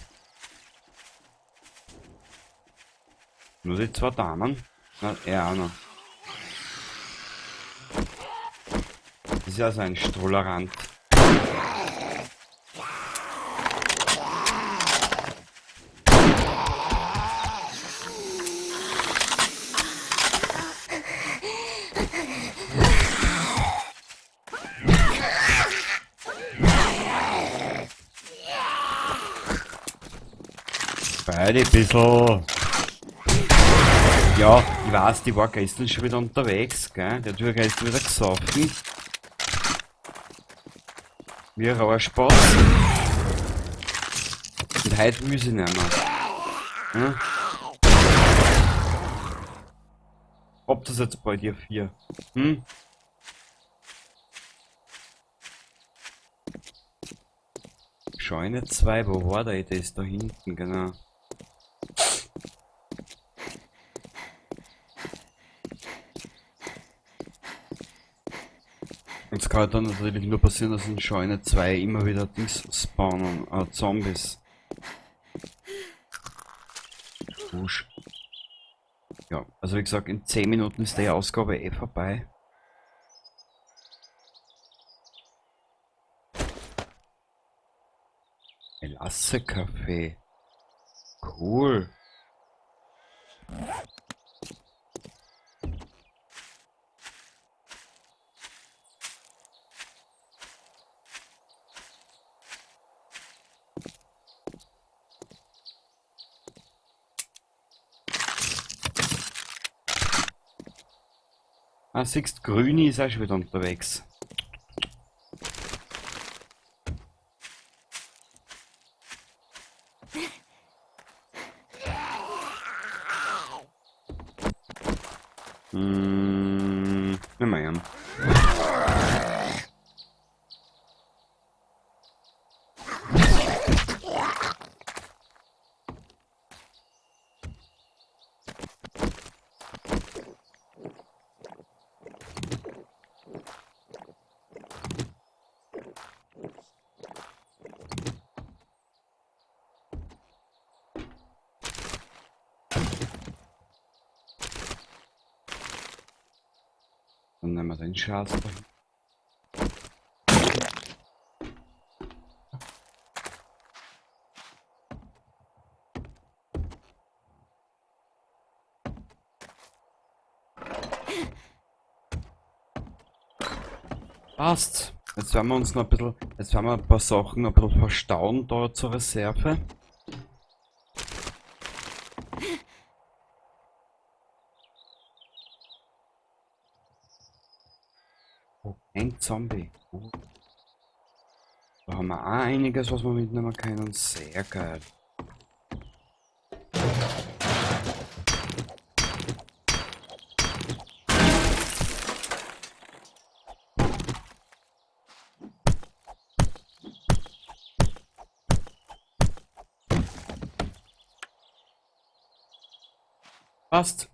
Nur die zwei Damen. Na, er auch noch. Das ist ja so ein Strollerant. Halt ein bisschen. Ja, ich weiß, die war gestern schon wieder unterwegs, gell? Der hat ja gestern wieder gesoffen. Wie ein Rauerspaß. Und heute will sie nicht mehr. Hm? Ob das jetzt bei dir 4? Hm? Scheune 2, wo war der? Der ist da hinten, genau. Und es kann dann natürlich nur passieren, dass in Scheune 2 immer wieder Dings spawnen, Zombies. Wusch. Ja, also wie gesagt, in 10 Minuten ist die Ausgabe eh vorbei. Melasse-Kaffee. Cool. Ah, siehst, Grüni ist auch schon wieder unterwegs. Nimm mal an. Dann nehmen wir den Schatz da. Passt. Jetzt werden wir uns noch ein bisschen, jetzt werden wir ein paar Sachen ein bisschen verstauen da zur Reserve. Oh, ein Zombie. Oh. Da haben wir auch einiges, was wir mitnehmen können. Sehr geil. Passt.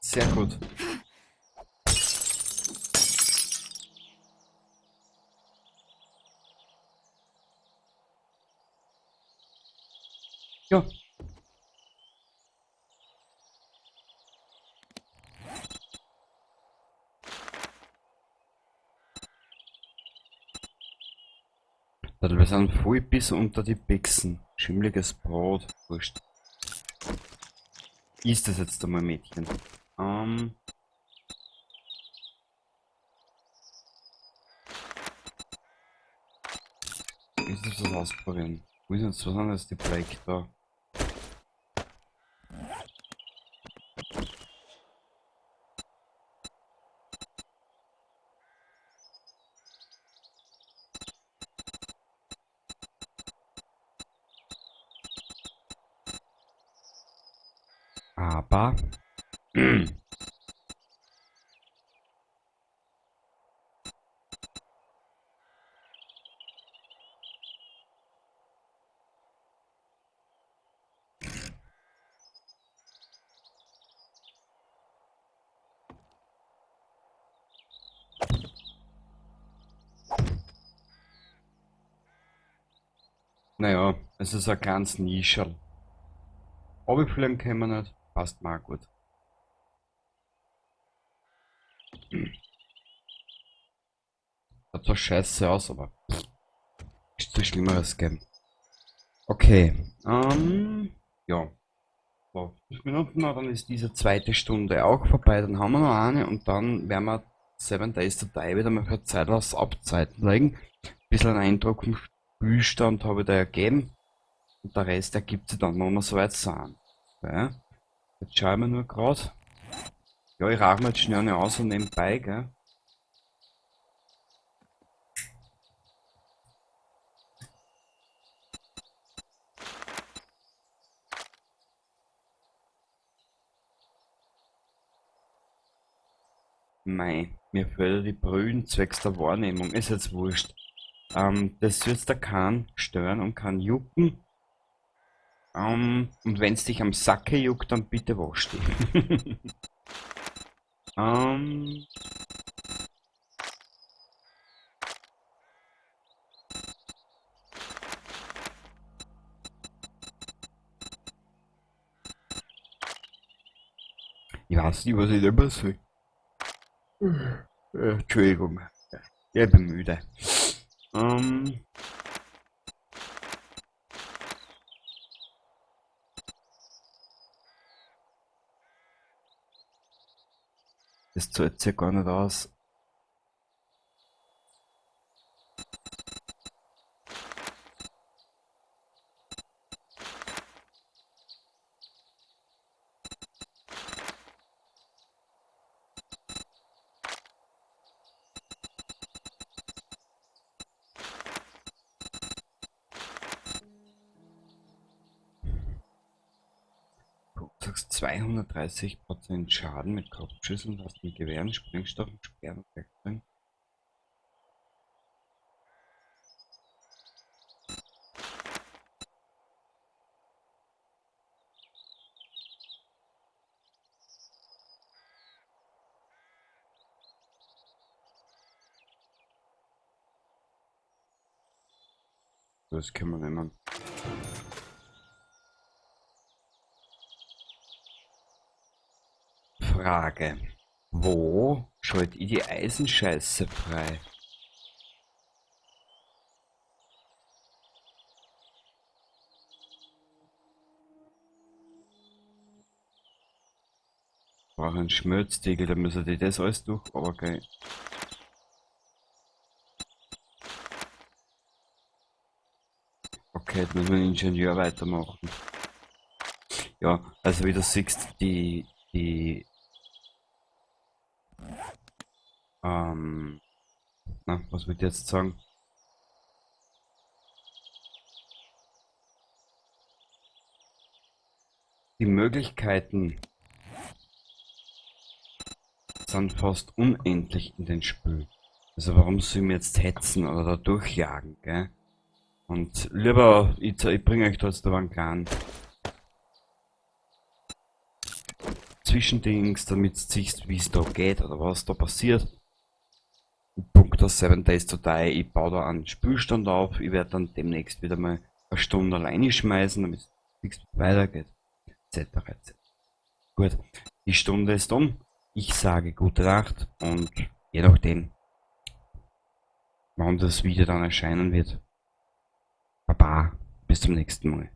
Sehr gut. Ja. Wir sind voll bis unter die Bixen. Schimmliges Brot. Wurscht. Ist das jetzt einmal, Mädchen? Ist das ausprobieren? Wo ist jetzt was anderes, die Break da? Aber naja, es ist ein ganz Nischerl. Runterfliegen können wir nicht, passt mal gut. Sieht zwar scheiße aus, aber ist zu Schlimmeres geben. Okay, ja. So, 5 Minuten noch, dann ist diese zweite Stunde auch vorbei, dann haben wir noch eine und dann werden wir 7 Days to Die wieder mal für Zeit aus Abzeiten legen. Ein bisschen einen Eindruck vom Spielstand habe ich da ergeben. Und der Rest ergibt sich dann, wenn wir soweit sind. Okay. Jetzt schauen wir nur gerade. Ja, ich rauche mir jetzt schnell eine aus und nebenbei, gell? Mei, mir fehlen die Brühen zwecks der Wahrnehmung. Ist jetzt wurscht. Das wird da keinen stören und kann jucken. Und wenn's dich am Sacke juckt, dann bitte wasch dich. ähm, ich weiß nicht, was ich da soll. Entschuldigung. Ich bin müde. Ähm, Das zahlt sich gar nicht aus. Du sagst 230% Schaden mit Kopfschüssen, hast mit Gewehren, Sprengstoffen, Sperren und Werkzeugen. Das können wir nehmen. Frage. Wo schalte ich die Eisenscheiße frei? Brauche einen Schmelztiegel, da müssen die das alles durch. Aber okay. Okay, jetzt müssen wir den Ingenieur weitermachen. Ja, also wie du siehst, was würde ich jetzt sagen? Die Möglichkeiten sind fast unendlich in den Spiel. Also warum soll ich mir jetzt hetzen oder da durchjagen, gell? Und lieber, ich bringe euch da jetzt aber einen kleinen Zwischendings, damit ihr seht, wie es da geht oder was da passiert. Punkt aus 7 Days to Die, ich baue da einen Spielstand auf, ich werde dann demnächst wieder mal eine Stunde alleine schmeißen, damit es nichts weitergeht, etc. etc. Gut, die Stunde ist um, ich sage gute Nacht und je nachdem, wann das Video dann erscheinen wird, Baba, bis zum nächsten Mal.